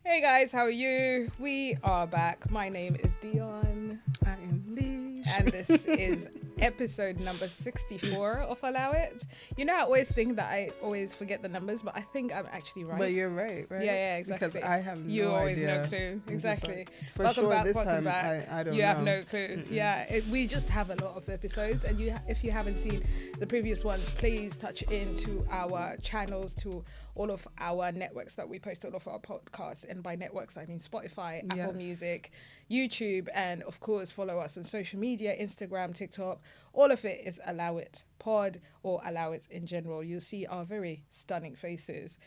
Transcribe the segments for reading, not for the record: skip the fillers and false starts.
Hey guys, how are you? We are back. My name is Dion. I am Lish. And this is episode number 64 of Allow It. You know, I always think that I always forget the numbers, but I think I'm actually right. But you're right? Yeah, exactly. Because I have no idea. You always no clue. Exactly. Like, for welcome sure back, this welcome time, back. I don't you know. have no clue. Yeah, we just have a lot of episodes. And if you haven't seen the previous ones, please touch into our channels, to all of our networks that we post all of our podcasts. And by networks, I mean Spotify, Apple Music, YouTube, and of course follow us on social media, Instagram, TikTok. All of it is Allow It Pod or Allow It in general. You'll see our very stunning faces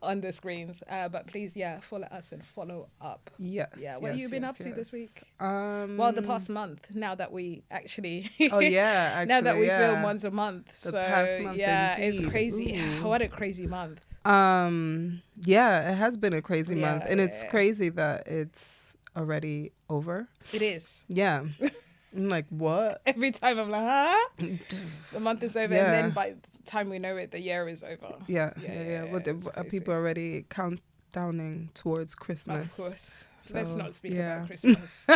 on the screens. But please, follow us and follow up. Yes. Yeah. What have you been up to this week? Well, the past month. Now that we actually. Oh yeah. Actually, now that we film once a month. The past month. Yeah, indeed. it's crazy. Ooh. What a crazy month. Yeah, it has been a crazy month, and it's Yeah. crazy that it's already over. It is. Yeah. I'm like, what? Every time I'm like, huh? The month is over, Yeah. and then by the time we know it, the year is over. Yeah. It's crazy. People already countdowning towards Christmas. Of course. So, Let's not speak yeah. about Christmas.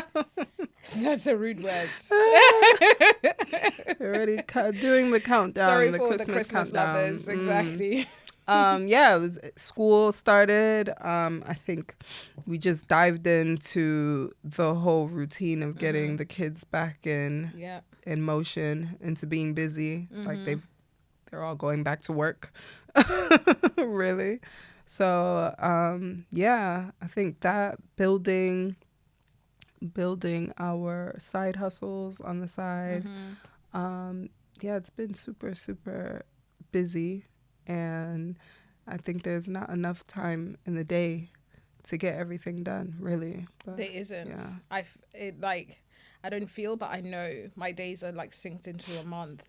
That's a rude word. They're already doing the countdown. Sorry the for Christmas the Christmas countdown. lovers. Exactly. School started. I think we just dived into the whole routine of getting the kids back in motion, into being busy. Like they're all going back to work. Really. So I think that building our side hustles on the side. It's been super, super busy. And I think there's not enough time in the day to get everything done, really. But, there isn't. Yeah. I don't feel, but I know my days are like synced into a month.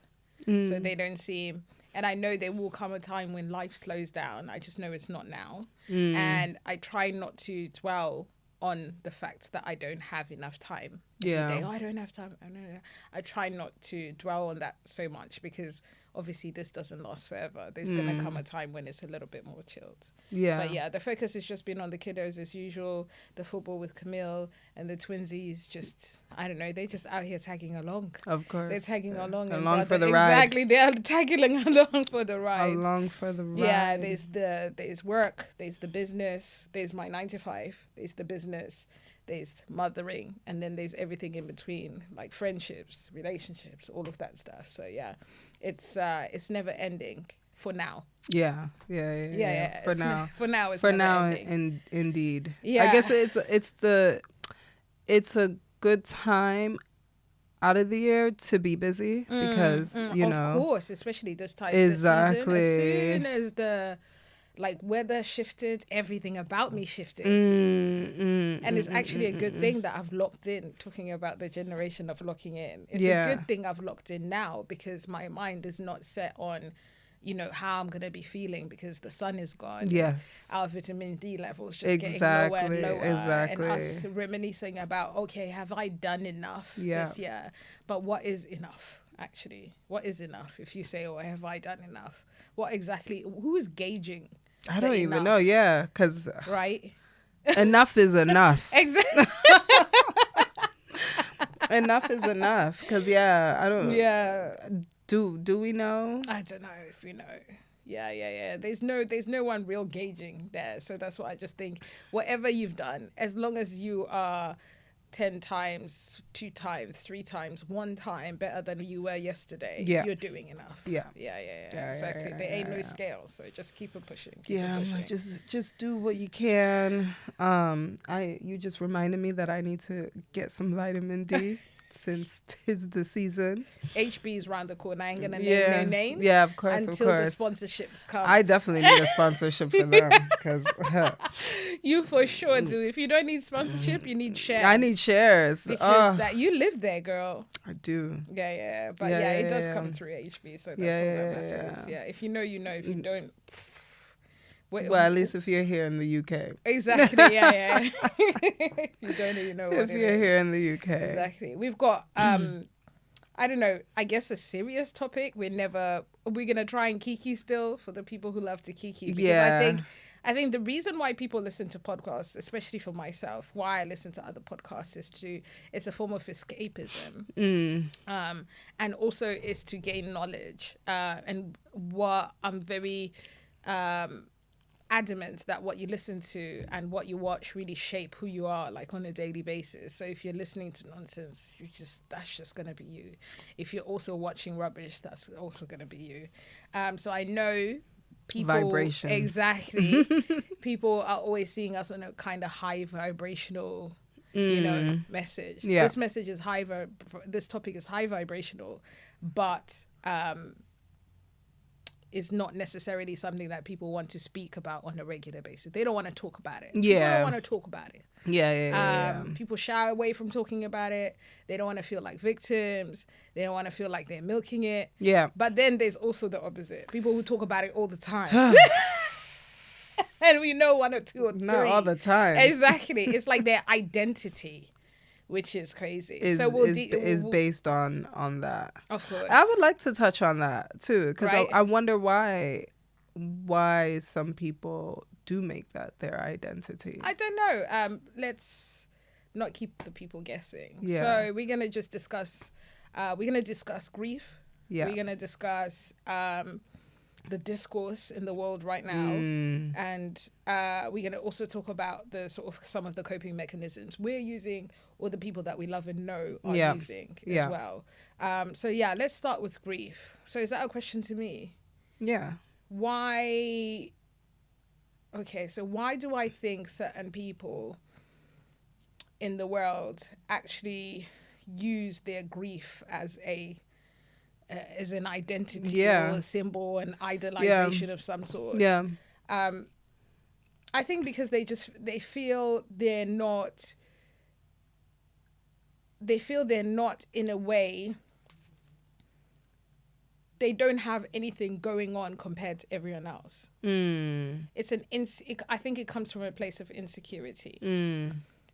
So they don't seem... And I know there will come a time when life slows down. I just know it's not now. And I try not to dwell on the fact that I don't have enough time. Yeah. Every day. I don't have time. I try not to dwell on that so much, because obviously this doesn't last forever. There's going to come a time when it's a little bit more chilled. Yeah. But yeah, the focus has just been on the kiddos as usual. The football with Camille and the twinsies, just, I don't know, they're just out here tagging along. Of course. They're tagging along. Along for the ride. Exactly, they are tagging along for the ride. Along for the ride. Yeah, there's work, there's the business, there's my 9 to 5, there's the business, there's mothering, and then there's everything in between, like friendships, relationships, all of that stuff. So yeah, it's never ending for now. Yeah. For now, it's never ending. Indeed. Yeah. I guess it's a good time out of the year to be busy because you know, of course, especially this time exactly. of the season. As soon as the weather shifted, everything about me shifted. And it's actually a good thing that I've locked in, talking about the generation of locking in. It's a good thing I've locked in now, because my mind is not set on, you know, how I'm going to be feeling because the sun is gone. Yes. Our vitamin D levels just getting lower and lower. Exactly. And us reminiscing about, okay, have I done enough this year? But what is enough, actually? What is enough? If you say, oh, have I done enough? What exactly, who is gauging? I don't even know, yeah, because right, enough is enough. Exactly. Enough is enough, because I don't. Yeah. Do we know? I don't know if we know. Yeah. There's no one real gauging there, so that's what I just think. Whatever you've done, as long as you are 10 times, 2 times, 3 times, 1 time better than you were yesterday, you're doing enough. Yeah, exactly. There ain't no scale, so just keep it pushing. Like, just do what you can. You just reminded me that I need to get some vitamin D since 'tis the season. HB is around the corner. I ain't gonna name no names. Yeah, of course, until the sponsorships come. I definitely need a sponsorship for them, because you for sure do. If you don't need sponsorship, you need shares. I need shares because that you live there, girl. I do. Yeah. But it does come through HB, so that's all that matters. Yeah. If you know, you know. If you don't. Well, at least if you're here in the UK. Exactly, yeah. You don't even know what if you're here in the UK. Exactly. We've got, I don't know, I guess a serious topic. We're going to try and kiki still for the people who love to kiki. Because I think I think the reason why people listen to podcasts, especially for myself, why I listen to other podcasts it's a form of escapism. And also is to gain knowledge. And what I'm very adamant that what you listen to and what you watch really shape who you are, like on a daily basis. So if you're listening to nonsense, that's just going to be you. If you're also watching rubbish, that's also going to be you. So I know people, vibrations. Exactly. People are always seeing us on a kind of high vibrational, message. Yeah. This message is this topic is high vibrational, but is not necessarily something that people want to speak about on a regular basis. They don't want to talk about it. Yeah. People don't want to talk about it. Yeah. People shy away from talking about it. They don't want to feel like victims. They don't want to feel like they're milking it. Yeah. But then there's also the opposite. People who talk about it all the time. And we know one or two or three. Not all the time. Exactly. It's like their identity, which is crazy. Is based on that. Of course. I would like to touch on that too, because Right. I wonder why some people do make that their identity. I don't know. Let's not keep the people guessing. Yeah. So we're gonna just discuss. We're gonna discuss grief. Yeah. We're gonna discuss the discourse in the world right now, and we're gonna also talk about the sort of some of the coping mechanisms we're using, or the people that we love and know are using as well. So yeah, let's start with grief. So is that a question to me? Yeah. Why? Okay, so why do I think certain people in the world actually use their grief as an identity or a symbol, an idolization of some sort? Yeah. I think because they feel they're not in a way, they don't have anything going on compared to everyone else. It's I think it comes from a place of insecurity.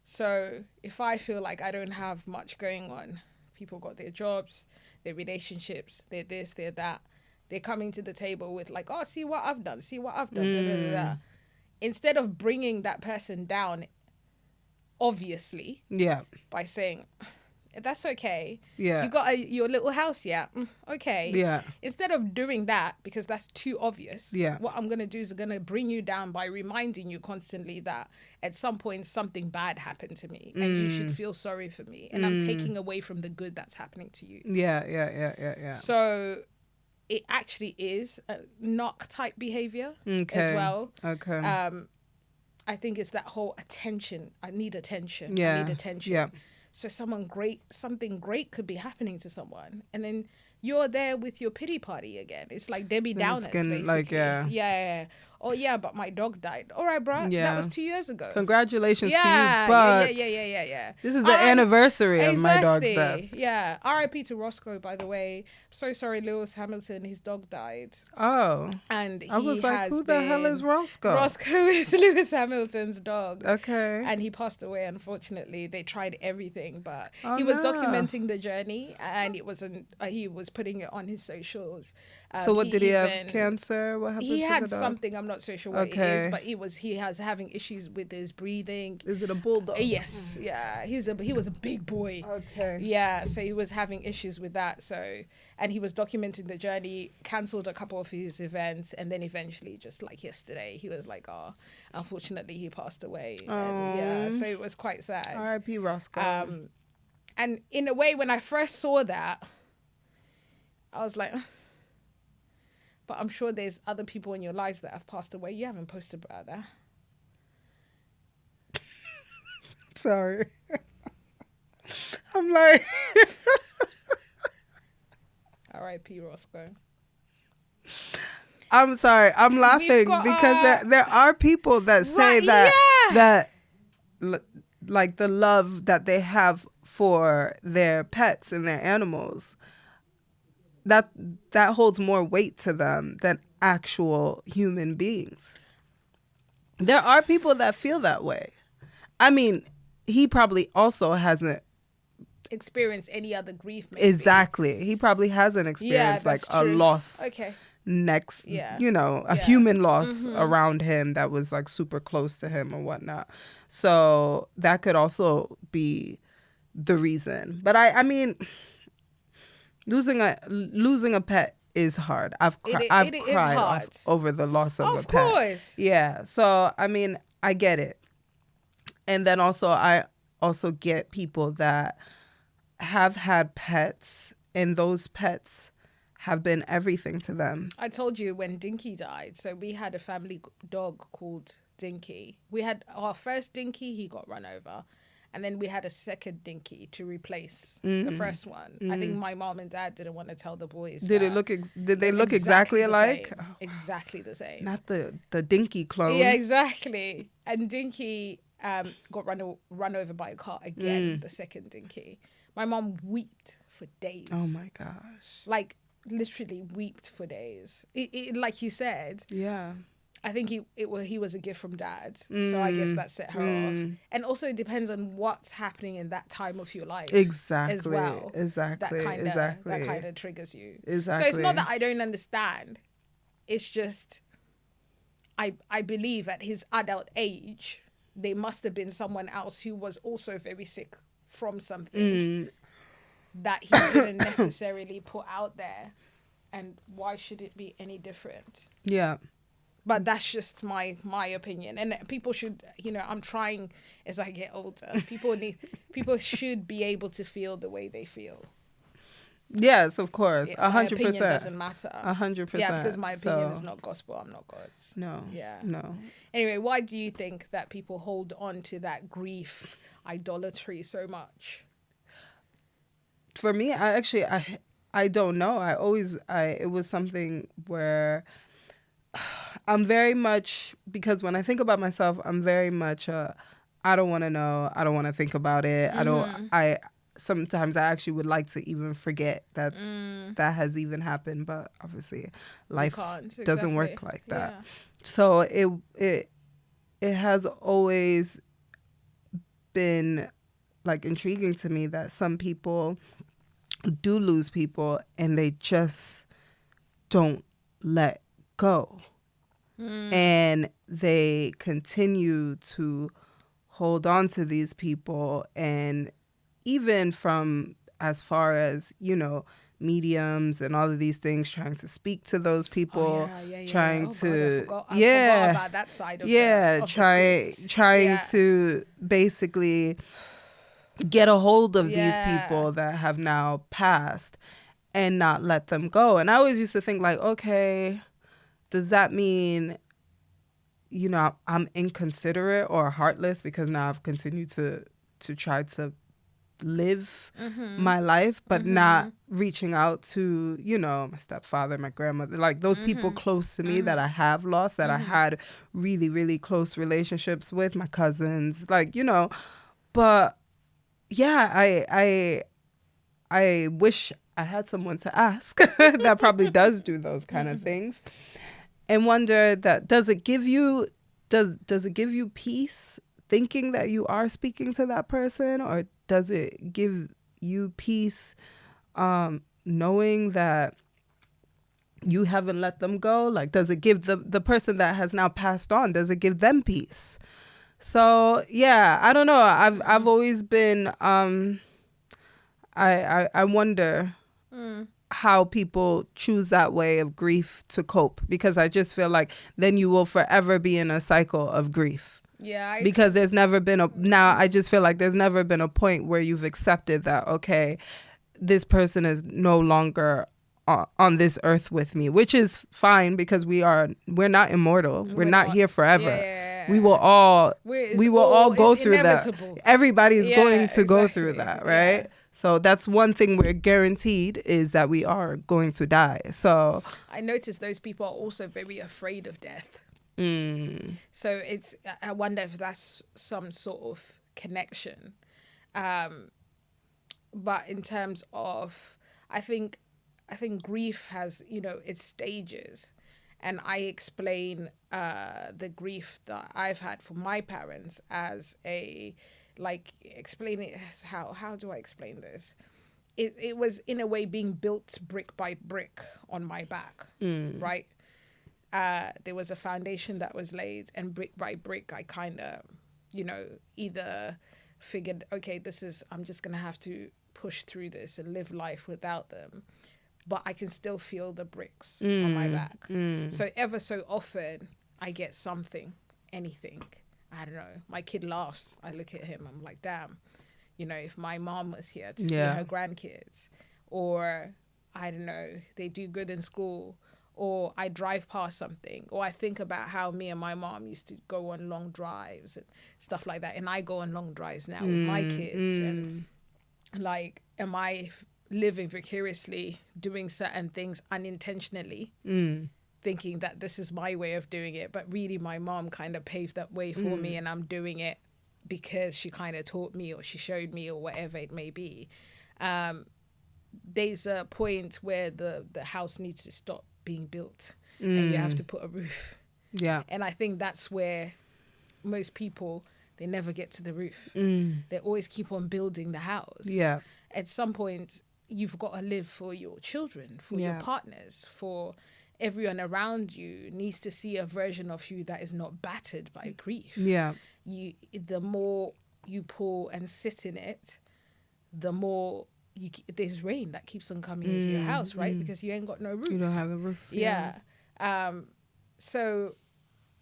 So if I feel like I don't have much going on, people got their jobs, their relationships, they're this, they're that. They're coming to the table with like, oh, see what I've done, da, da, da, da. Instead of bringing that person down, obviously, by saying, that's okay. Yeah. You got your little house, yeah? Okay. Yeah. Instead of doing that, because that's too obvious, Yeah. what I'm going to do is I'm going to bring you down by reminding you constantly that at some point something bad happened to me and you should feel sorry for me. And I'm taking away from the good that's happening to you. Yeah. So it actually is a knock type behavior as well. Okay. I think it's that whole attention. I need attention. Yeah. I need attention. Yeah. So something great could be happening to someone, and then you're there with your pity party again. It's like Debbie Downers, basically. Like, yeah. Oh yeah, but my dog died. All right, bro. Yeah. That was 2 years ago. Congratulations to you, but yeah. this is the anniversary of my dog's death. Yeah. R.I.P. to Roscoe, by the way. So sorry, Lewis Hamilton. His dog died. Oh. And he I was like, who the hell is Roscoe? Roscoe is Lewis Hamilton's dog. Okay. And he passed away, unfortunately. They tried everything, but he was documenting the journey, and it wasn't. He was putting it on his socials. So what did he have? Cancer? What happened? He to had the dog? something. I'm not so sure what it is, but he has having issues with his breathing. Is it a bulldog? Yes, yeah. He was a big boy. Okay. Yeah, so he was having issues with that. So, and he was documenting the journey, cancelled a couple of his events, and then eventually, just like yesterday, he was like, "Oh, unfortunately, he passed away." And yeah, so it was quite sad. R.I.P. Roscoe. And in a way, when I first saw that, I was like, but I'm sure there's other people in your lives that have passed away. You haven't posted about that. Sorry. I'm like... R.I.P. Roscoe. I'm sorry. I'm laughing because there are people that say that like the love that they have for their pets and their animals, that holds more weight to them than actual human beings. There are people that feel that way. I mean, he probably also hasn't experienced any other grief. Maybe. Exactly. He probably hasn't experienced like a loss next, Yeah. you know, a human loss around him that was like super close to him or whatnot. So that could also be the reason. But I mean, losing a pet is hard. I've cried over the loss of a pet. Of course. Yeah. So I mean, I get it. And then also I also get people that have had pets and those pets have been everything to them. I told you when Dinky died. So we had a family dog called Dinky. We had our first Dinky, he got run over. And then we had a second Dinky to replace the first one. I think my mom and dad didn't want to tell the boys. Did they look exactly alike? Exactly the same. Not the Dinky clone. Yeah, exactly. And Dinky got run over by a car again, the second Dinky. My mom wept for days. Oh my gosh. Like literally wept for days. It like you said. Yeah. I think he was a gift from dad. So I guess that set her off. And also it depends on what's happening in that time of your life. Exactly. As well. Exactly. That kind of triggers you. Exactly. So it's not that I don't understand. It's just I believe at his adult age, there must have been someone else who was also very sick from something that he didn't necessarily put out there. And why should it be any different? Yeah. But that's just my opinion. And people should, you know, I'm trying as I get older. People should be able to feel the way they feel. Yes, of course. 100%. My opinion doesn't matter. 100%. Yeah, because my opinion is not gospel. I'm not God's. No. Yeah. No. Anyway, why do you think that people hold on to that grief idolatry so much? For me, I don't know. It was something where I'm very much, because when I think about myself, I'm very much I don't want to know. I don't want to think about it. Sometimes I actually would like to even forget that that has even happened, but obviously life doesn't work like that. Yeah. So it has always been like intriguing to me that some people do lose people and they just don't let go. And they continue to hold on to these people, and even from as far as, you know, mediums and all of these things, trying to speak to those people, trying to God, I forgot about that side of trying to basically get a hold of these people that have now passed and not let them go. And I always used to think like, okay, does that mean, you know, I'm inconsiderate or heartless because now I've continued to try to live my life, but not reaching out to, you know, my stepfather, my grandmother, like those people close to me that I have lost, that I had really, really close relationships with, my cousins, like, you know. But yeah, I wish I had someone to ask that probably does do those kind of things, and wonder that does it give you peace thinking that you are speaking to that person, or does it give you peace knowing that you haven't let them go? Like, does it give the person that has now passed on, does it give them peace? So yeah, I don't know. I've always been I wonder how people choose that way of grief to cope, because I just feel like then you will forever be in a cycle of grief. Yeah. Because I just feel like there's never been a point where you've accepted that, okay, this person is no longer on this earth with me, which is fine, because we're not immortal. We're not here forever. Yeah. We will all go through inevitable. That. Everybody's going to go through that, right? Yeah. So that's one thing we're guaranteed, is that we are going to die. So I noticed those people are also very afraid of death. So I wonder if that's some sort of connection. But in terms of, I think grief has, you know, its stages. And I explain the grief that I've had for my parents as how do I explain this? it was in a way being built brick by brick on my back, right? There was a foundation that was laid, and brick by brick, I kind of, either figured, okay, I'm just going to have to push through this and live life without them. But I can still feel the bricks on my back. So ever so often, I get something, anything. I don't know. My kid laughs. I look at him. I'm like, damn. If my mom was here to see her grandkids, or I don't know, they do good in school, or I drive past something, or I think about how me and my mom used to go on long drives and stuff like that. And I go on long drives now with my kids. And like, am I living vicariously, doing certain things unintentionally, thinking that this is my way of doing it, but really my mom kind of paved that way for me, and I'm doing it because she kind of taught me, or she showed me, or whatever it may be. There's a point where the house needs to stop being built, and you have to put a roof. Yeah. And I think that's where most people, they never get to the roof. They always keep on building the house. Yeah. At some point, you've got to live for your children, for your partners, for everyone around you needs to see a version of you that is not battered by grief. Yeah. The more you pull and sit in it, the more there's rain that keeps on coming into your house, right? Because you ain't got no roof. You don't have a roof. Yeah. So,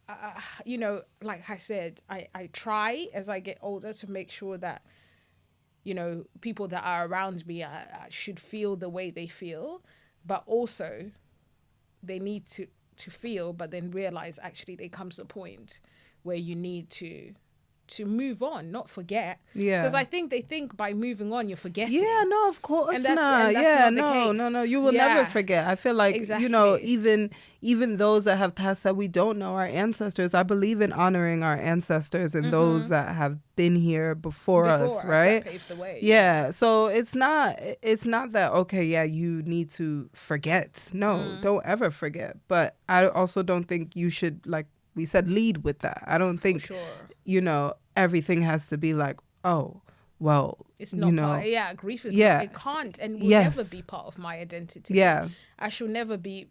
like I said, I try as I get older to make sure that, people that are around me should feel the way they feel, but also they need to feel, but then realize actually there comes a point where you need to move on, not forget. Yeah. Because I think they think by moving on, you're forgetting. Yeah, no, of course not. Yeah, no. You will never forget. I feel like, even those that have passed that we don't know, our ancestors, I believe in honoring our ancestors and those that have been here before us, right? That paved the way. Yeah. So it's not that, okay, yeah, you need to forget. No, don't ever forget. But I also don't think you should, like we said, lead with that. I don't think, everything has to be like, oh, well, it's not part, grief is not, it can't and will never be part of my identity. Yeah. I shall never be,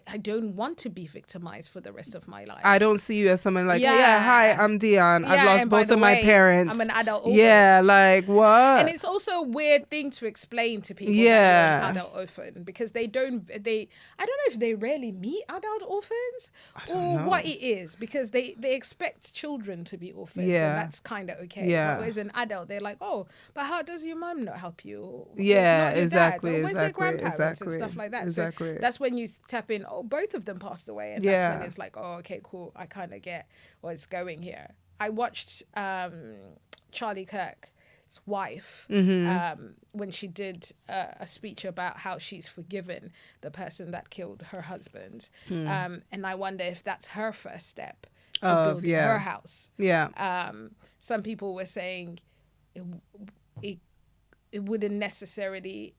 I don't want to be victimized for the rest of my life. I don't see you as someone like, hi, I'm Dion. I've lost both of my parents. I'm an adult orphan. Yeah, like what? And it's also a weird thing to explain to people that you're an adult orphan, because I don't know if they rarely meet adult orphans or what it is, because they expect children to be orphans, and that's kind of okay. Yeah. But as an adult, they're like, oh, but how does your mum not help you? Or, exactly. Where's their grandparents and stuff like that? Exactly. So that's when you tap in, both of them passed away, and that's when it's like, oh, okay, cool, I kind of get what's going here. I watched Charlie Kirk's wife when she did a speech about how she's forgiven the person that killed her husband, and I wonder if that's her first step to build her house. Some people were saying it wouldn't necessarily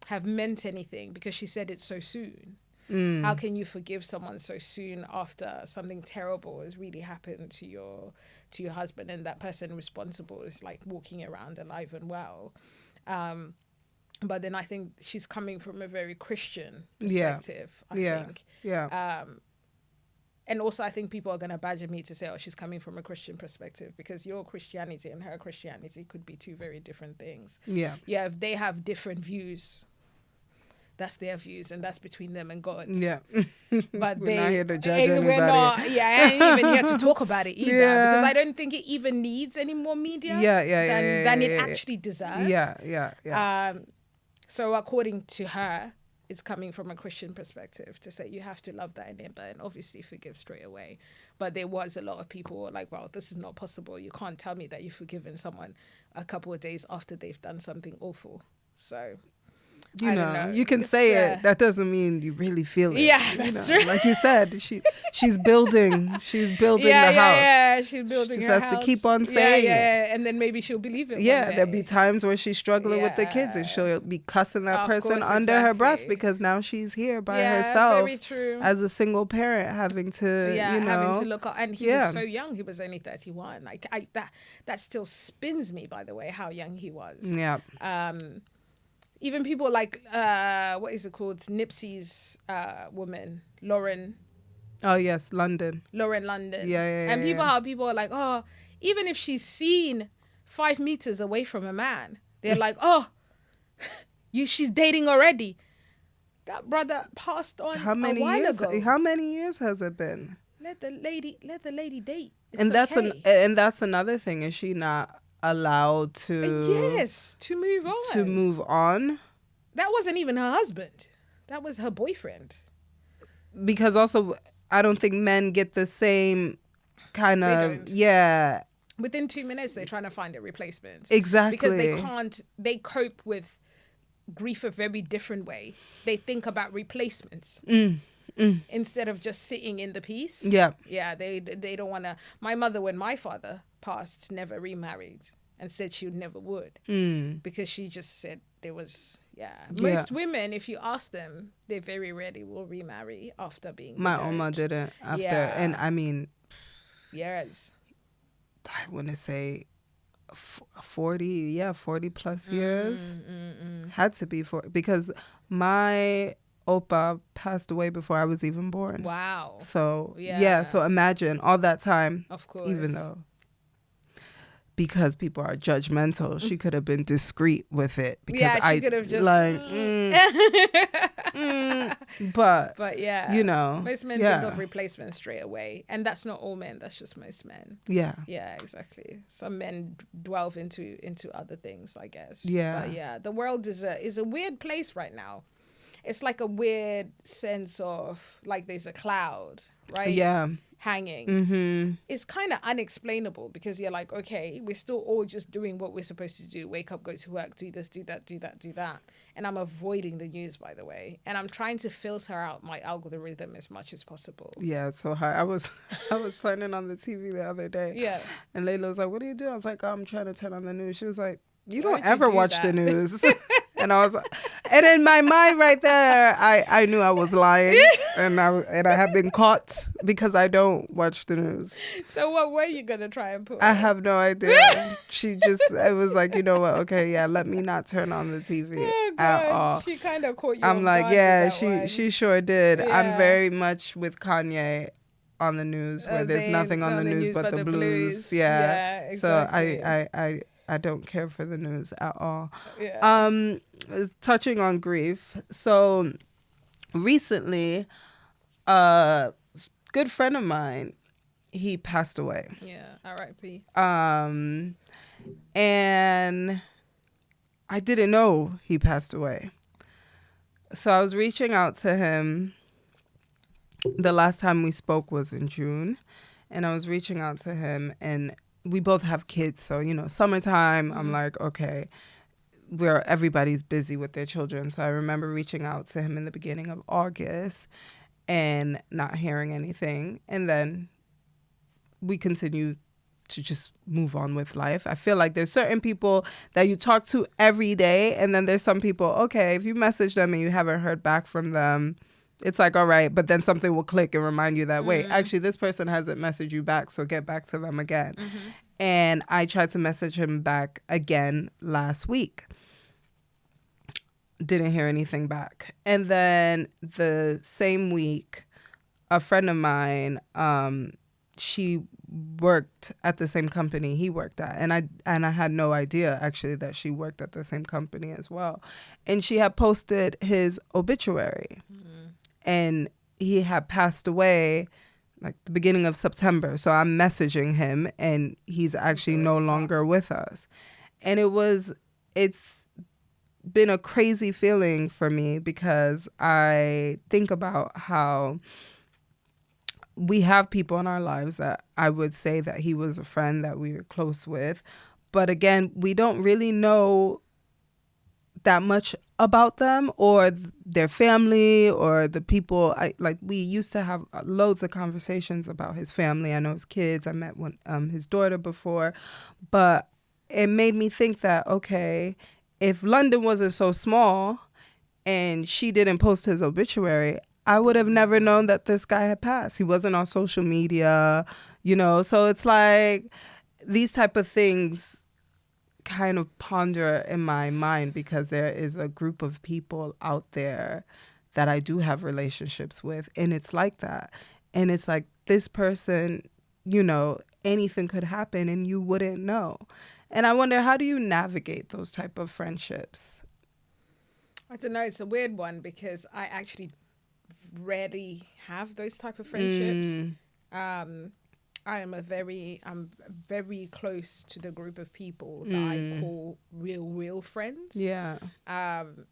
have meant anything, because she said it so soon. How can you forgive someone so soon after something terrible has really happened to your husband, and that person responsible is like walking around alive and well? But then I think she's coming from a very Christian perspective. I think. And also I think people are going to badger me to say, oh, she's coming from a Christian perspective, because your Christianity and her Christianity could be two very different things. Yeah, if they have different views, that's their views, and that's between them and God. Yeah. But we're not here to judge anybody. We're not, I ain't even here to talk about it either, because I don't think it even needs any more media than it actually deserves. So according to her, it's coming from a Christian perspective to say you have to love thy neighbor and obviously forgive straight away. But there was a lot of people who were like, well, this is not possible. You can't tell me that you've forgiven someone a couple of days after they've done something awful. So you know, you can say it. That doesn't mean you really feel it. Yeah, that's true. Like you said, she's building the house. Yeah, she's building she her has house. to keep on saying it. And then maybe she'll believe it. Yeah, one day. there'll be times where she's struggling with the kids and she'll be cussing that person under her breath because now she's here by herself. Very true. As a single parent, having to having to look up. And he was so young. He was only 31. Like that still spins me, by the way, how young he was. Yeah. Even people like what is it called? Nipsey's woman, Lauren. Oh yes, London. Lauren London. Yeah. And how people are like, oh, even if she's seen 5 meters away from a man, they're like, oh, she's dating already. That brother passed on a while ago. How many years has it been? Let the lady date. And that's another thing. Is she not allowed to to move on? To move on? That wasn't even her husband. That was her boyfriend. Because also, I don't think men get the same kind of Within 2 minutes, they're trying to find a replacement. Exactly. Because they cope with grief a very different way. They think about replacements. Instead of just sitting in the peace. Yeah, they don't want to. My mother, when my father passed, never remarried and said she never would because she just said there was most women, if you ask them, they very rarely will remarry after being my oma didn't after and I mean years. I want to say 40 plus years had to be because my Opa passed away before I was even born. Wow. So, so imagine all that time. Of course. Even though, because people are judgmental, she could have been discreet with it. Because she could have just... Like, but you know. Most men think of replacement straight away. And that's not all men. That's just most men. Yeah. Yeah, exactly. Some men delve into other things, I guess. Yeah. But the world is a weird place right now. It's like a weird sense of like there's a cloud, right? Yeah. Hanging. Mm-hmm. It's kind of unexplainable because you're like, okay, we're still all just doing what we're supposed to do. Wake up, go to work, do this, do that, do that, do that. And I'm avoiding the news, by the way. And I'm trying to filter out my algorithm as much as possible. Yeah, it's so hard. I was turning on the TV the other day. Yeah. And Layla was like, what are you doing? I was like, I'm trying to turn on the news. She was like, you don't ever watch the news. And I was, and in my mind right there, I knew I was lying, and I have been caught because I don't watch the news. So what were you gonna try and put? I have no idea. It was like, you know what? Okay, let me not turn on the TV at all. She kind of caught you. I'm like, she sure did. Yeah. I'm very much with Kanye on the news where there's nothing on the news but the blues. Yeah, exactly. So I don't care for the news at all. Yeah. Touching on grief. So recently, a good friend of mine, he passed away. Yeah, R.I.P. And I didn't know he passed away. So I was reaching out to him. The last time we spoke was in June. And I was reaching out to him, and we both have kids, so, you know, summertime, I'm like, okay, everybody's busy with their children. So I remember reaching out to him in the beginning of August and not hearing anything. And then we continue to just move on with life. I feel like there's certain people that you talk to every day, and then there's some people, okay, if you message them and you haven't heard back from them, it's like, all right, but then something will click and remind you that, wait, actually, this person hasn't messaged you back, so get back to them again. And I tried to message him back again last week. Didn't hear anything back. And then the same week, a friend of mine, she worked at the same company he worked at. And I had no idea, actually, that she worked at the same company as well. And she had posted his obituary. And he had passed away like the beginning of September. So I'm messaging him, and he's actually no longer with us. And it's been a crazy feeling for me because I think about how we have people in our lives that I would say that he was a friend that we were close with. But again, we don't really know that much about them or their family or the people. We used to have loads of conversations about his family. I know his kids. I met his daughter before, but it made me think that, okay, if London wasn't so small and she didn't post his obituary, I would have never known that this guy had passed. He wasn't on social media, so it's like these type of things kind of ponder in my mind, because there is a group of people out there that I do have relationships with, and it's like that. And it's like, this person, anything could happen and you wouldn't know. And I wonder, how do you navigate those type of friendships? I don't know. It's a weird one, because I actually rarely have those type of friendships. I'm very close to the group of people that I call real friends. Yeah. And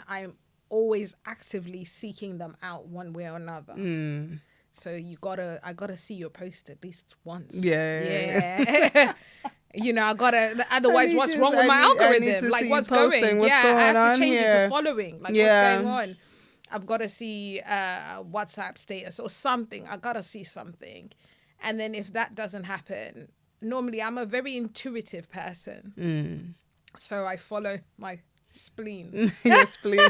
I'm always actively seeking them out one way or another. So I gotta see your post at least once. Yeah. I gotta. Otherwise, what's wrong with my algorithm? Like, what's going? What's going I have to change here? it to following. Like, what's going on? I've got to see WhatsApp status or something. I got to see something. And then if that doesn't happen, normally I'm a very intuitive person. So I follow my spleen. Your spleen.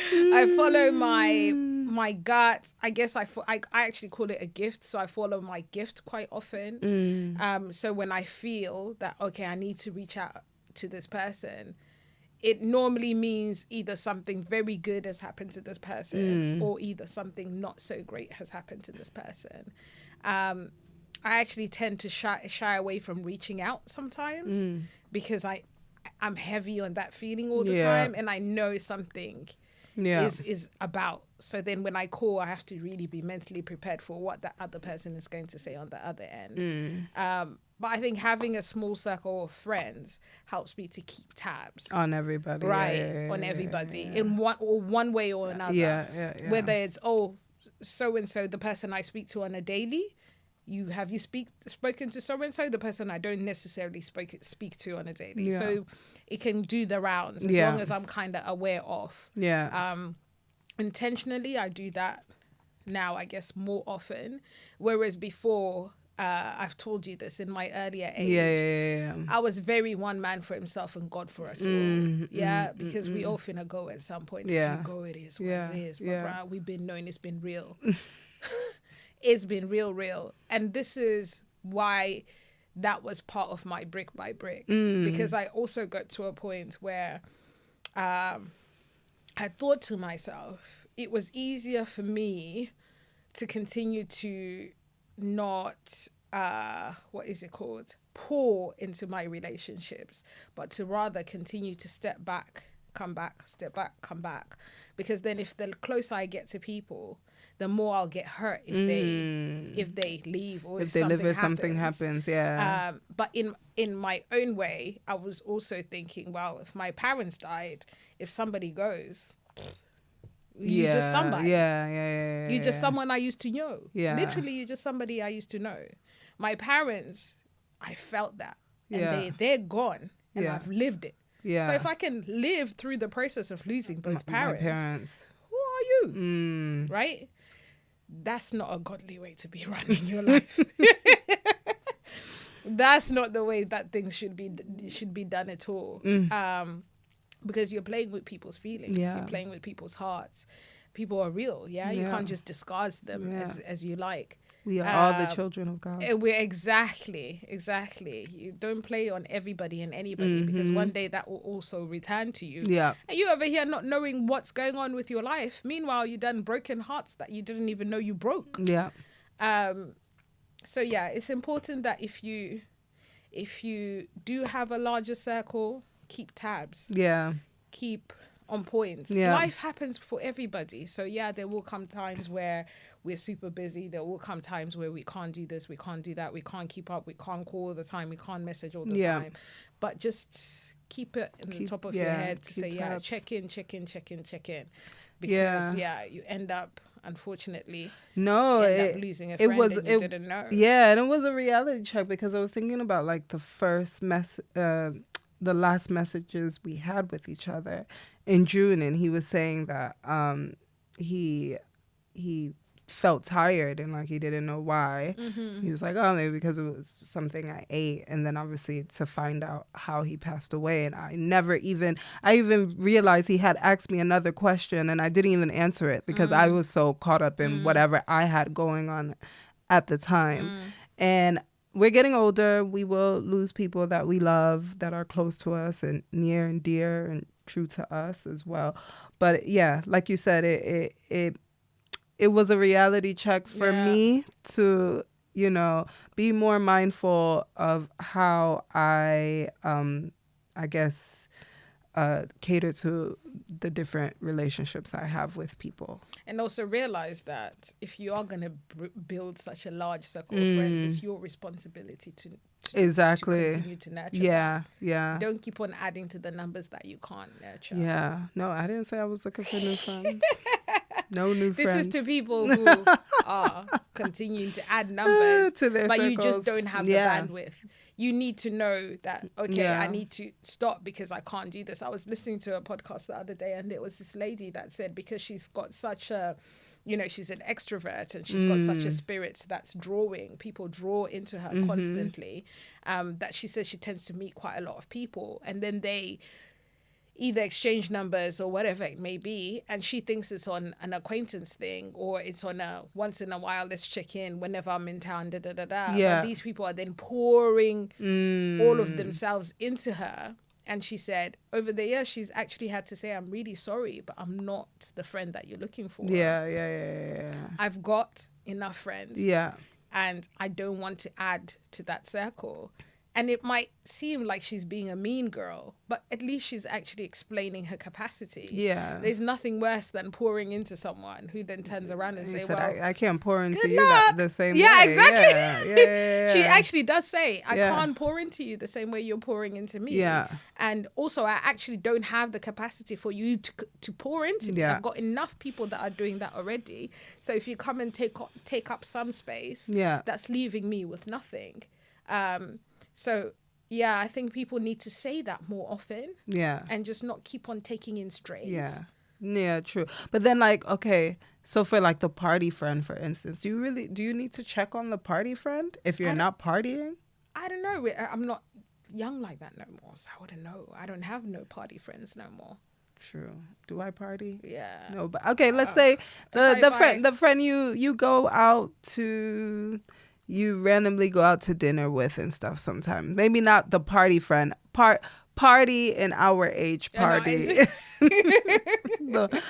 I follow my gut. I guess I actually call it a gift. So I follow my gift quite often. So when I feel that, okay, I need to reach out to this person, it normally means either something very good has happened to this person or either something not so great has happened to this person. I actually tend to shy away from reaching out sometimes because I'm heavy on that feeling all the time, and I know something is about. So then when I call, I have to really be mentally prepared for what that other person is going to say on the other end. But I think having a small circle of friends helps me to keep tabs on everybody, right? On everybody in one way or another. Whether it's so and so, the person I speak to on a daily. Have you spoken to so and so? The person I don't necessarily speak to on a daily. So it can do the rounds as long as I'm kind of aware of. Intentionally, I do that now, I guess, more often. Whereas before, I've told you this in my earlier age. I was very one man for himself and God for us all. Because we all finna go at some point. If you go, it is what it is. But bruh, we've been knowing it's been real. It's been real. And this is why that was part of my brick by brick. Because I also got to a point where I thought to myself, it was easier for me to continue to not, pour into my relationships, but to rather continue to step back, come back, step back, come back. Because then if the closer I get to people, the more I'll get hurt if they leave or if something happens. But in my own way, I was also thinking, well, if my parents died, if somebody goes, you're just somebody. You're just someone I used to know. Literally, you're just somebody I used to know. My parents, I felt that. And they're gone. And I've lived it. So if I can live through the process of losing both parents, who are you? Right? That's not a godly way to be running your life. That's not the way that things should be done at all. Because you're playing with people's feelings. You're playing with people's hearts. People are real. You can't just discard them as you like. We are all the children of God. We're exactly. You don't play on everybody and anybody, because one day that will also return to you. And you over here not knowing what's going on with your life. Meanwhile, you done broken hearts that you didn't even know you broke. So it's important that if you do have a larger circle, keep tabs. Keep on points. Life happens for everybody. So there will come times where we're super busy. There will come times where we can't do this, we can't do that, we can't keep up, we can't call all the time, we can't message all the time. But just keep it in the top of your head to say, tabs. check in. Because you end up, unfortunately, losing a friend and you didn't know. And it was a reality check, because I was thinking about like the first the last messages we had with each other in June, and he was saying that he felt tired and like he didn't know why. He was like, oh, maybe because it was something I ate. And then obviously to find out how he passed away, and I even realized he had asked me another question and I didn't even answer it because I was so caught up in whatever I had going on at the time. And we're getting older. We will lose people that we love, that are close to us and near and dear and true to us as well. But yeah, like you said, it was a reality check for me to, you know, be more mindful of how I guess, cater to the different relationships I have with people. And also realize that if you are going to build such a large circle of friends, it's your responsibility to continue to nurture that. Yeah. Don't keep on adding to the numbers that you can't nurture. Yeah. No, I didn't say I was looking for new friends. No new friends. This is to people who are continuing to add numbers to their but circles. You just don't have the bandwidth. You need to know that, okay, I need to stop because I can't do this. I was listening to a podcast the other day, and there was this lady that said because she's got such a, you know, she's an extrovert and she's got such a spirit that's drawing, people draw into her constantly, that she says she tends to meet quite a lot of people, and then they either exchange numbers or whatever it may be, and she thinks it's on an acquaintance thing or it's on a once in a while, let's check in whenever I'm in town, But these people are then pouring all of themselves into her. And she said over the years she's actually had to say, I'm really sorry, but I'm not the friend that you're looking for. Yeah. I've got enough friends. Yeah. And I don't want to add to that circle. And it might seem like she's being a mean girl, but at least she's actually explaining her capacity. Yeah. There's nothing worse than pouring into someone who then turns around and says, well, I can't pour into you the same way. Yeah, exactly. Yeah. She actually does say, I can't pour into you the same way you're pouring into me. Yeah. And also, I actually don't have the capacity for you to pour into me. I've got enough people that are doing that already. So if you come and take up some space, that's leaving me with nothing. So, yeah, I think people need to say that more often. Yeah. And just not keep on taking in strays. Yeah, true. But then, like, okay, so for, like, the party friend, for instance, do you need to check on the party friend if you're not partying? I don't know. I'm not young like that no more, so I wouldn't know. I don't have no party friends no more. True. Do I party? Yeah. No, but, okay, let's say the friend you go out to... You randomly go out to dinner with and stuff sometimes. Maybe not the party friend. Party in our age party. the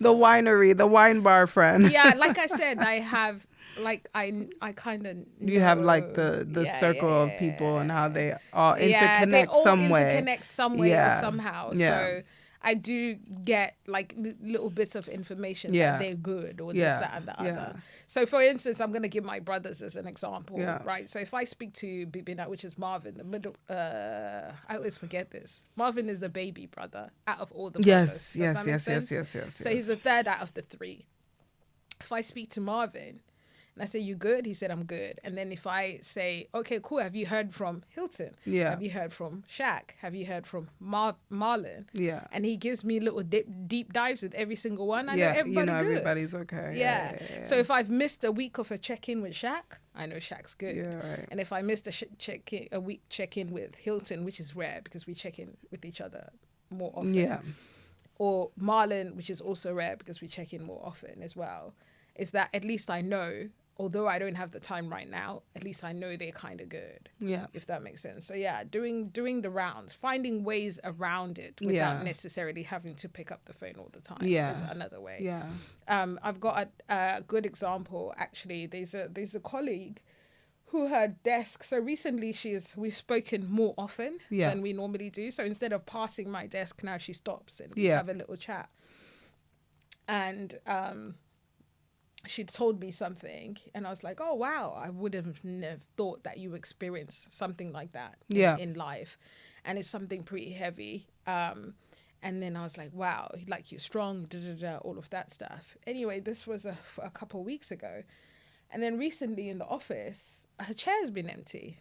winery, the wine bar friend. Yeah, like I said, I have like I kind of you have like the circle of people and how they all interconnect some way. Interconnect some way or somehow. Yeah. So I do get like little bits of information that they're good or this, that, and the other. So, for instance, I'm going to give my brothers as an example, right? So, if I speak to Bibina, which is Marvin, the middle, I always forget this. Marvin is the baby brother out of all the brothers. Yes. So, he's the third out of the three. If I speak to Marvin, and I say, you good? He said, I'm good. And then if I say, okay, cool. Have you heard from Hilton? Yeah. Have you heard from Shaq? Have you heard from Marlon? Yeah. And he gives me little deep dives with every single one. I know everybody good. Everybody's okay. Yeah. So if I've missed a week of a check-in with Shaq, I know Shaq's good. Yeah, right. And if I missed a week check-in with Hilton, which is rare because we check in with each other more often. Yeah. Or Marlon, which is also rare because we check in more often as well, is that at least I know, although I don't have the time right now, at least I know they're kind of good. Yeah. If that makes sense. So yeah, doing the rounds, finding ways around it without necessarily having to pick up the phone all the time is another way. Yeah. I've got a good example actually. There's a colleague who her desk, so recently we've spoken more often than we normally do. So instead of passing my desk, now she stops and we have a little chat. And she told me something and I was like, oh wow, I would have never thought that you experienced something like that in life, and it's something pretty heavy. And then I was like, wow, like you're strong, all of that stuff. Anyway, this was a couple of weeks ago, and then recently in the office her chair's been empty.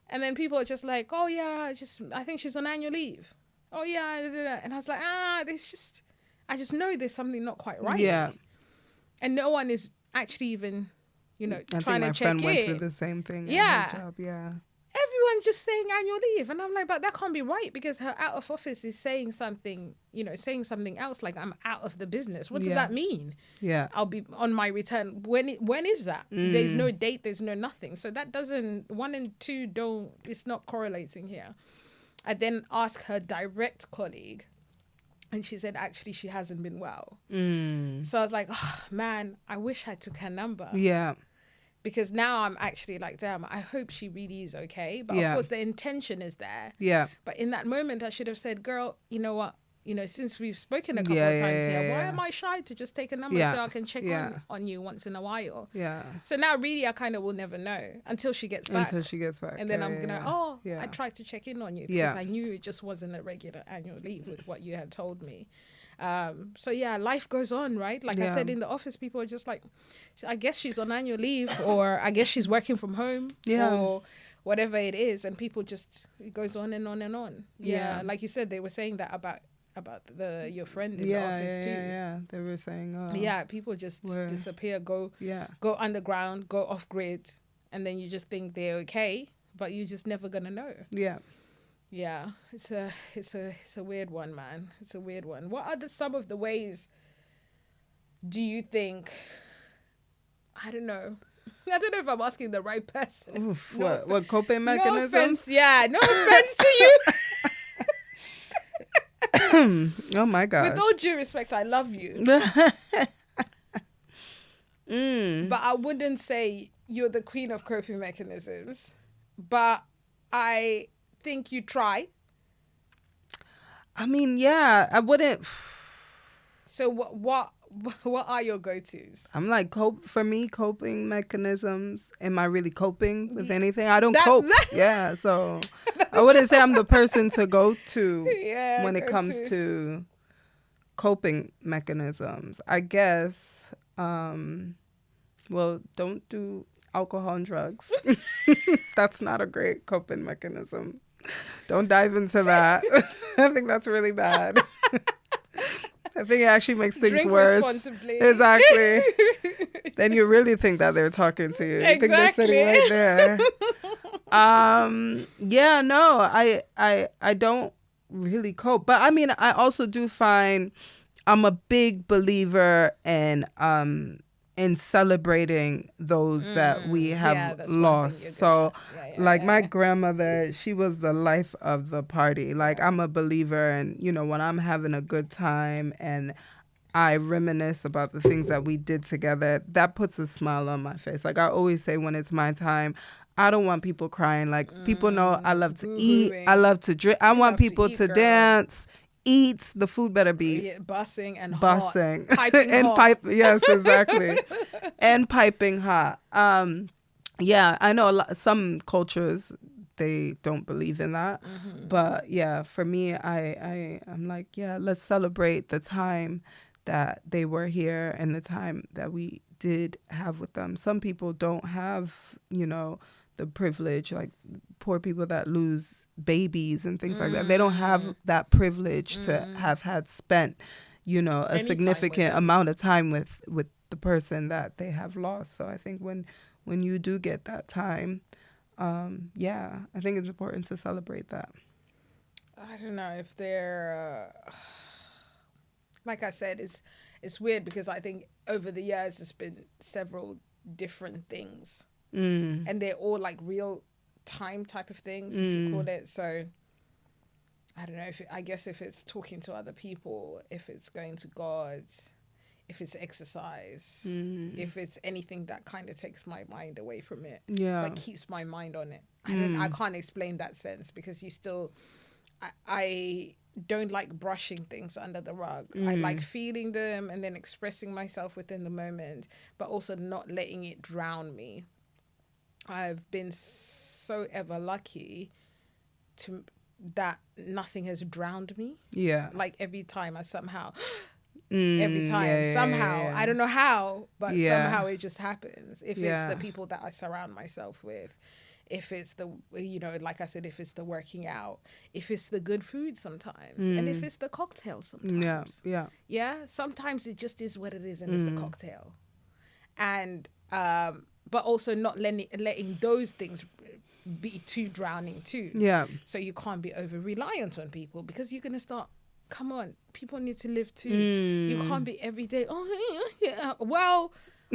And then people are just like, oh yeah, I think she's on annual leave. Oh yeah, and I was like, I just know there's something not quite right. Yeah. And no one is actually even, I trying to check in. think my friend went through the same thing. At her job. Yeah. Everyone's just saying annual leave, and I'm like, but that can't be right, because her out of office is saying something, saying something else, like I'm out of the business. What does that mean? Yeah. I'll be on my return. When is that? There's no date. There's no nothing. So that doesn't, 1 and 2 don't. It's not correlating here. I then asked her direct colleague, and she said actually she hasn't been well. So I was like, oh, man, I wish I took her number. Yeah. Because now I'm actually like, damn, I hope she really is okay. But of course the intention is there. Yeah. But in that moment, I should have said, girl, you know what? Since we've spoken a couple of times here, why am I shy to just take a number so I can check on you once in a while? Yeah. So now really I kind of will never know until she gets back. And then I'm going to, I tried to check in on you because I knew it just wasn't a regular annual leave with what you had told me. So yeah, life goes on, right? Like I said, in the office, people are just like, I guess she's on annual leave, or I guess she's working from home, or whatever it is, and people just, it goes on and on and on. Yeah, like you said, they were saying that about your friend in the office too. Yeah, they were saying, people just disappear, go underground, go off grid, and then you just think they're okay, but you're just never gonna know. Yeah, it's a weird one, man. It's a weird one. What are some of the ways do you think, I don't know if I'm asking the right person. Oof, what coping mechanisms? No offense, no offense to you. Oh my God. With all due respect, I love you. But I wouldn't say you're the queen of coping mechanisms. But I think you try. I mean, yeah, I wouldn't. So what are your go-tos? I'm like, for me, coping mechanisms. Am I really coping with anything? I don't cope. Yeah, so I wouldn't say I'm the person to go to when it comes to coping mechanisms. I guess, well, don't do alcohol and drugs. That's not a great coping mechanism. Don't dive into that. I think that's really bad. I think it actually makes things Drink worse. Responsibly. Exactly. Then you really think that they're talking to you. You think they're sitting right there. Yeah, no, I don't really cope. But I mean, I also do find I'm a big believer in celebrating those that we have lost. So my grandmother, she was the life of the party. Like I'm a believer, and when I'm having a good time and I reminisce about the things that we did together, that puts a smile on my face. Like I always say, when it's my time, I don't want people crying. Like people know I love to eat, I love to drink. I want people to dance, eat. The food better be bussing and bussing, hot. Piping and hot. Yes, exactly, and piping hot. Yeah, I know some cultures they don't believe in that, but yeah, for me, I'm like, yeah, let's celebrate the time that they were here and the time that we did have with them. Some people don't have, the privilege, like poor people that lose babies and things like that. They don't have that privilege to have had spent, a significant amount of time with the person that they have lost. So I think when you do get that time, I think it's important to celebrate that. I don't know if they're, like I said, it's weird because I think over the years there's been several different things. And they're all like real time type of things, if you call it. So I don't know, I guess if it's talking to other people, if it's going to God, if it's exercise, if it's anything that kind of takes my mind away from it, like keeps my mind on it. I can't explain that sense because I don't like brushing things under the rug. I like feeling them and then expressing myself within the moment, but also not letting it drown me. I've been so ever lucky that nothing has drowned me. Yeah. Like every time I somehow, I don't know how, but somehow it just happens. If it's the people that I surround myself with, if it's the, like I said, if it's the working out, if it's the good food sometimes, and if it's the cocktail sometimes. Yeah. Sometimes it just is what it is, and it's the cocktail. And but also not letting those things be too drowning too. Yeah. So you can't be over reliant on people, because you're gonna start. Come on, people need to live too. You can't be every day. Oh yeah. Well,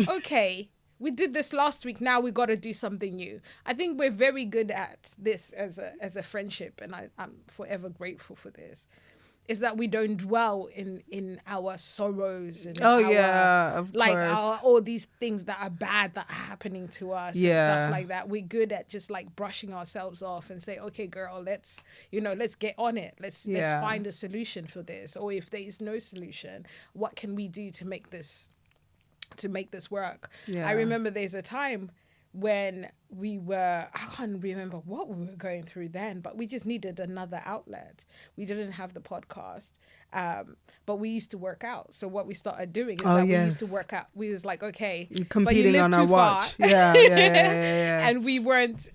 okay. We did this last week. Now we got to do something new. I think we're very good at this as a friendship, and I'm forever grateful for this. Is that we don't dwell in our sorrows and of like course. all these things that are bad that are happening to us and stuff like that. We're good at just like brushing ourselves off and say, okay, girl, let's get on it. Let's find a solution for this. Or if there is no solution, what can we do to make this work? I remember there's a time when I can't remember what we were going through then, but we just needed another outlet. We didn't have the podcast, but we used to work out. So what we started doing is we used to work out. We was like, okay, you're competing but you live on too our far. watch. Yeah. And we weren't,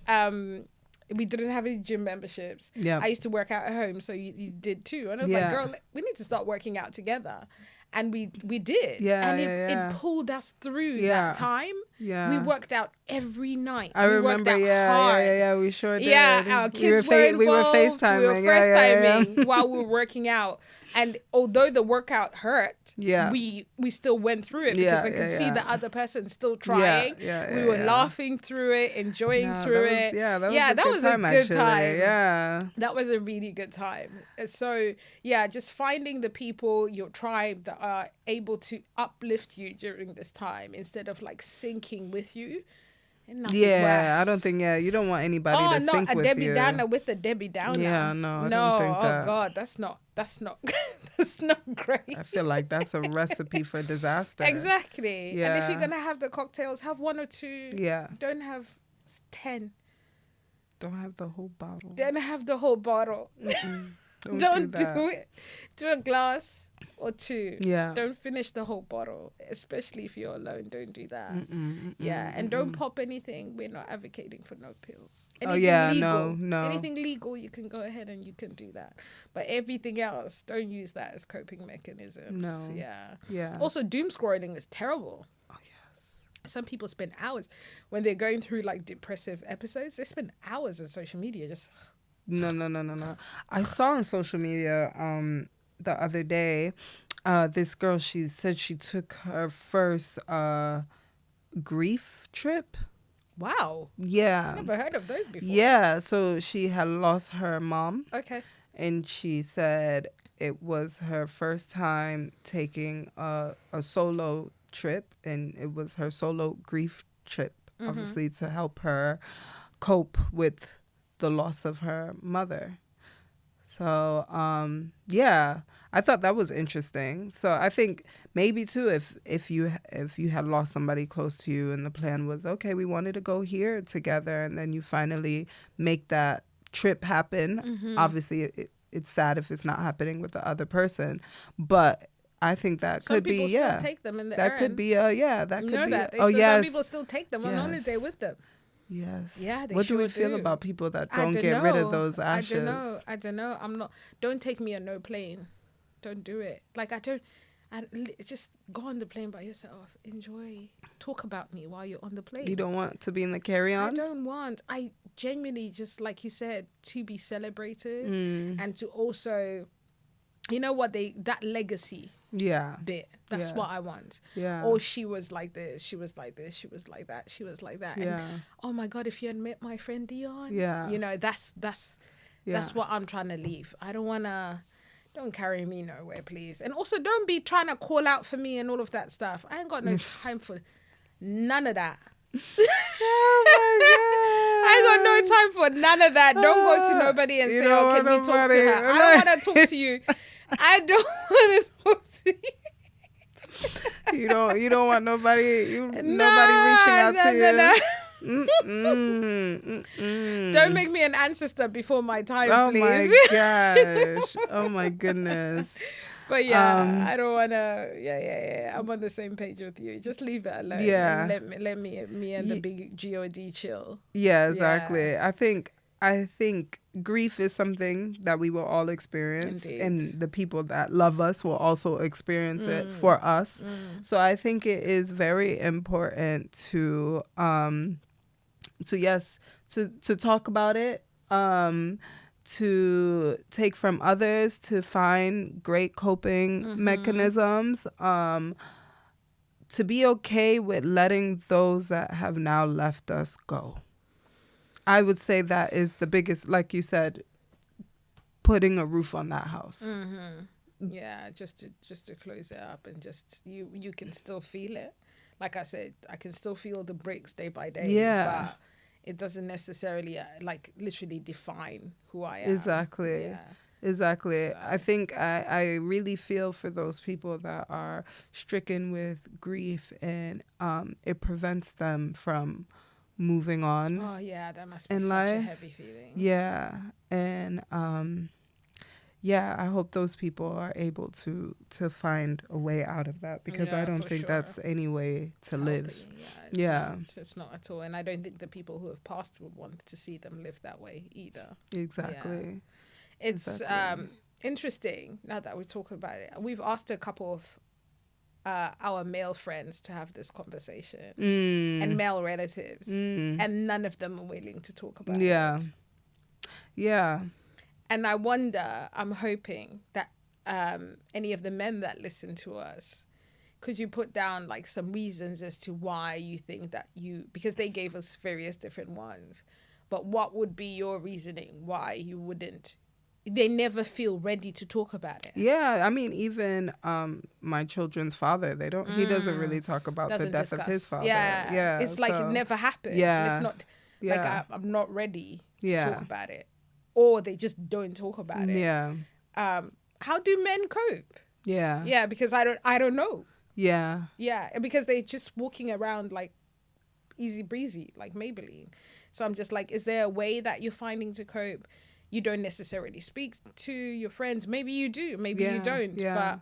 we didn't have any gym memberships. Yeah. I used to work out at home, so you did too. And I was like, girl, we need to start working out together. And we did. And it pulled us through that time. Yeah. We worked out every night. I remember, hard. We sure did. Yeah, our kids were involved. We were FaceTiming. We were FaceTiming while we were working out. And although the workout hurt, we still went through it because I could see the other person still trying. We were laughing through it, enjoying through it. That was a good time. Yeah. That was a really good time. So, just finding the people, your tribe, that are able to uplift you during this time instead of like sinking with you. I don't think you don't want anybody to sink with you. Oh, not a Debbie Downer with a Debbie Downer. Yeah, no, I don't think that. Oh God, that's not that's not great. I feel like that's a recipe for disaster. Exactly. Yeah. And if you're gonna have the cocktails, have 1 or 2. Yeah. Don't have 10. Don't have the whole bottle. Don't have the whole bottle. Don't do it. Do a glass or 2. Yeah. Don't finish the whole bottle, especially if you're alone. Don't do that. And don't pop anything. We're not advocating for no pills. Anything legal, no. Anything legal, you can go ahead and you can do that. But everything else, don't use that as coping mechanisms. No. Yeah. Also, doom scrolling is terrible. Oh, yes. Some people spend hours when they're going through like depressive episodes. They spend hours on social media just... No. I saw on social media the other day, this girl, she said she took her first grief trip. Wow. Yeah. Never heard of those before. Yeah, so she had lost her mom. Okay. And she said it was her first time taking a solo trip, and it was her solo grief trip, obviously, to help her cope with the loss of her mother. So, I thought that was interesting. So I think maybe too, if you had lost somebody close to you and the plan was, okay, we wanted to go here together, and then you finally make that trip happen. Obviously, it's sad if it's not happening with the other person, but I think that some could be, people still take them in the that could be that could be that. Some people still take them on holiday with them. Yes. Yeah, they what sure do we feel about people that don't get rid of those ashes? I don't know. Don't take me on no plane. Don't do it. Like, just go on the plane by yourself. Enjoy. Talk about me while you're on the plane. You don't want to be in the carry-on? I genuinely just, like you said, to be celebrated and to also, you know what, that legacy bit. That's what I want. Yeah. Or she was like this, she was like this, she was like that, she was like that. Yeah. And, oh my God, if you had met my friend Dion, you know, that's what I'm trying to leave. I don't want to... Don't carry me nowhere, please. And also, don't be trying to call out for me and all of that stuff. I ain't got no time for none of that. Oh my God. I ain't got no time for none of that. Don't go to nobody and say, oh, can we talk to her? I don't want to talk to you. I don't want to talk to you. You don't want nobody reaching out to you. No. Don't make me an ancestor before my time, please. Oh my gosh. Oh my goodness. But yeah, I don't wanna. Yeah. I'm on the same page with you. Just leave it alone. Yeah. And let me and the big God chill. Yeah, exactly. Yeah. I think grief is something that we will all experience. Indeed. And the people that love us will also experience it for us. So I think it is very important to talk about it, to take from others, to find great coping mechanisms, to be okay with letting those that have now left us go. I would say that is the biggest, like you said, putting a roof on that house. Yeah, just to close it up, and just you can still feel it. Like I said, I can still feel the bricks day by day. Yeah. But it doesn't necessarily like literally define who I am. Exactly. Yeah. Exactly. So. I think I really feel for those people that are stricken with grief, and it prevents them from moving on. Oh yeah, that must be such a heavy feeling. Yeah. And I hope those people are able to find a way out of that, because I don't think that's any way to live. It's not at all. And I don't think the people who have passed would want to see them live that way either. Exactly. Yeah. It's interesting now that we're talking about it. We've asked a couple of our male friends to have this conversation and male relatives, and none of them are willing to talk about it. Yeah. And I wonder, I'm hoping that any of the men that listen to us, could you put down like some reasons as to why you think that because they gave us various different ones, but what would be your reasoning why you wouldn't? They never feel ready to talk about it. Yeah, I mean, even my children's father, he doesn't really talk about the death of his father. Yeah. It's like it never happened. Yeah. It's not like I'm not ready to talk about it. Or they just don't talk about it. Yeah. How do men cope? Yeah. Yeah, because I don't know. Yeah. Yeah, because they're just walking around like easy breezy, like Maybelline. So I'm just like, is there a way that you're finding to cope? You don't necessarily speak to your friends. Maybe you do. Maybe you don't. Yeah. But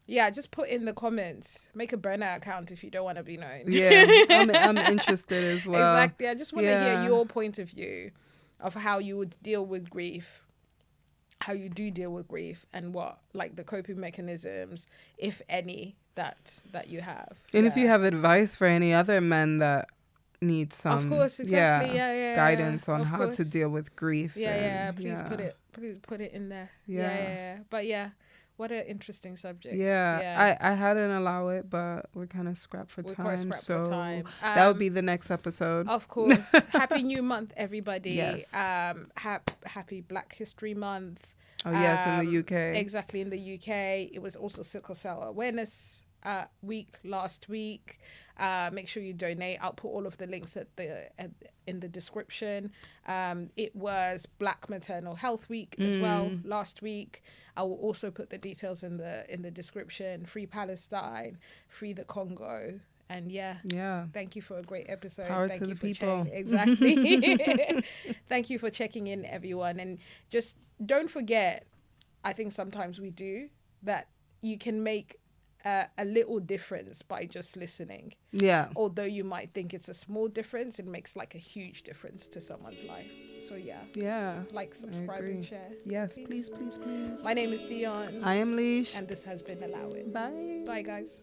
yeah, just put in the comments. Make a burner account if you don't want to be known. Yeah, I'm interested as well. Exactly. I just want to hear your point of view of how you would deal with grief, how you do deal with grief, and what, like, the coping mechanisms, if any, that you have. And if you have advice for any other men that need some, of course, exactly, guidance on how to deal with grief. Please put it in there. But what an interesting subject. I hadn't allow it, but we're kind of scrapped for time. That would be the next episode. Of course. Happy New Month, everybody. Yes. Happy Black History Month. Oh, yes, in the UK. Exactly, in the UK. It was also Sickle Cell Awareness week last week. Make sure you donate. I'll put all of the links in the description. It was Black Maternal Health Week as well last week. I will also put the details in the description. Free Palestine, free the Congo. And thank you for a great episode. Power to the people. Exactly. Thank you for checking in, everyone. And just don't forget, I think sometimes we do, that you can make a little difference by just listening. Yeah. Although you might think it's a small difference, it makes like a huge difference to someone's life. So like, subscribe and share. Yes, please. My name is Dion. I am Lish. And this has been Allow It. Bye. Bye, guys.